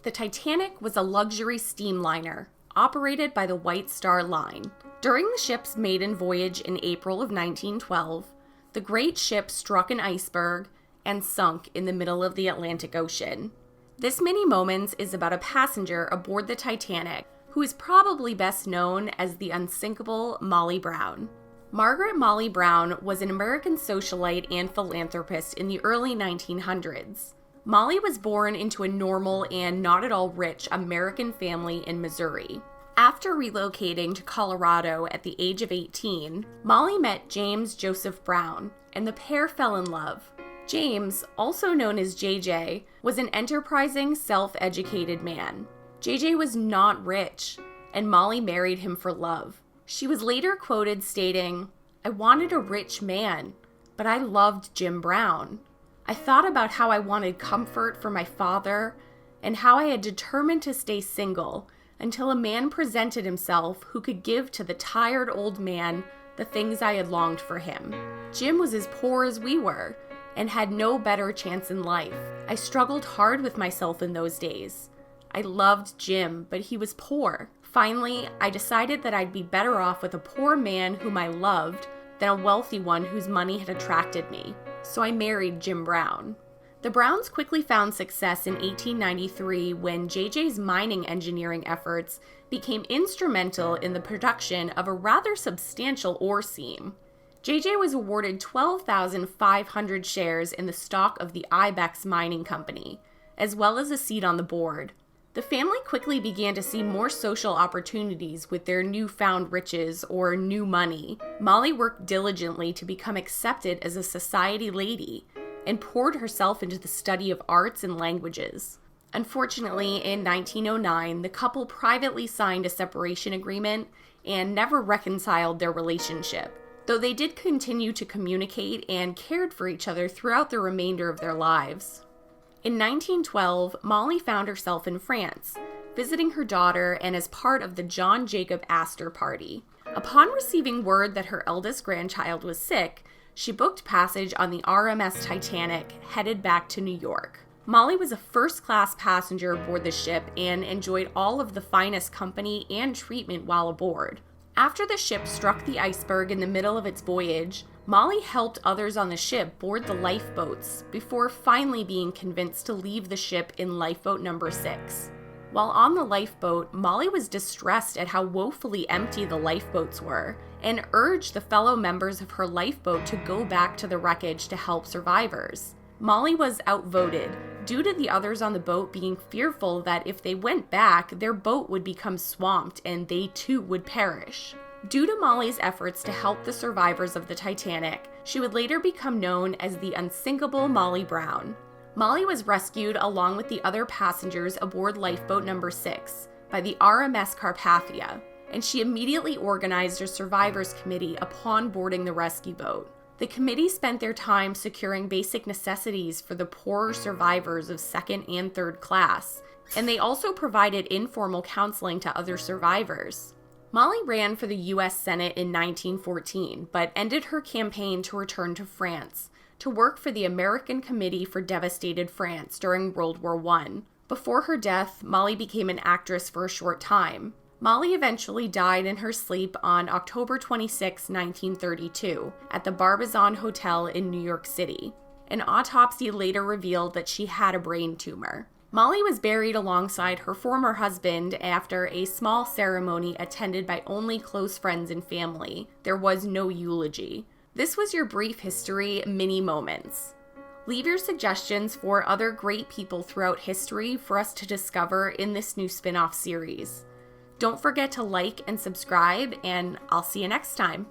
The Titanic was a luxury steamliner operated by the White Star Line. During the ship's maiden voyage in April of 1912, the great ship struck an iceberg and sunk in the middle of the Atlantic Ocean. This Mini Moments is about a passenger aboard the Titanic who is probably best known as the Unsinkable Molly Brown. Margaret Molly Brown was an American socialite and philanthropist in the early 1900s. Molly was born into a normal and not at all rich American family in Missouri. After relocating to Colorado at the age of 18, Molly met James Joseph Brown, and the pair fell in love. James, also known as JJ, was an enterprising, self-educated man. JJ was not rich, and Molly married him for love. She was later quoted stating, "I wanted a rich man, but I loved Jim Brown. I thought about how I wanted comfort for my father and how I had determined to stay single until a man presented himself who could give to the tired old man the things I had longed for him. Jim was as poor as we were and had no better chance in life. I struggled hard with myself in those days. I loved Jim, but he was poor. Finally, I decided that I'd be better off with a poor man whom I loved than a wealthy one whose money had attracted me. So I married Jim Brown." The Browns quickly found success in 1893 when JJ's mining engineering efforts became instrumental in the production of a rather substantial ore seam. JJ was awarded 12,500 shares in the stock of the Ibex Mining Company, as well as a seat on the board. The family quickly began to see more social opportunities with their newfound riches or new money. Molly worked diligently to become accepted as a society lady and poured herself into the study of arts and languages. Unfortunately, in 1909, the couple privately signed a separation agreement and never reconciled their relationship, though they did continue to communicate and cared for each other throughout the remainder of their lives. In 1912, Molly found herself in France, visiting her daughter and as part of the John Jacob Astor party. Upon receiving word that her eldest grandchild was sick, she booked passage on the RMS Titanic, headed back to New York. Molly was a first-class passenger aboard the ship and enjoyed all of the finest company and treatment while aboard. After the ship struck the iceberg in the middle of its voyage, Molly helped others on the ship board the lifeboats before finally being convinced to leave the ship in lifeboat number 6. While on the lifeboat, Molly was distressed at how woefully empty the lifeboats were and urged the fellow members of her lifeboat to go back to the wreckage to help survivors. Molly was outvoted due to the others on the boat being fearful that if they went back, their boat would become swamped and they too would perish. Due to Molly's efforts to help the survivors of the Titanic, she would later become known as the Unsinkable Molly Brown. Molly was rescued along with the other passengers aboard lifeboat number 6 by the RMS Carpathia, and she immediately organized a survivors committee upon boarding the rescue boat. The committee spent their time securing basic necessities for the poorer survivors of second and third class, and they also provided informal counseling to other survivors. Molly ran for the U.S. Senate in 1914, but ended her campaign to return to France to work for the American Committee for Devastated France during World War I. Before her death, Molly became an actress for a short time. Molly eventually died in her sleep on October 26, 1932, at the Barbizon Hotel in New York City. An autopsy later revealed that she had a brain tumor. Molly was buried alongside her former husband after a small ceremony attended by only close friends and family. There was no eulogy. This was your brief history mini moments. Leave your suggestions for other great people throughout history for us to discover in this new spin-off series. Don't forget to like and subscribe, and I'll see you next time.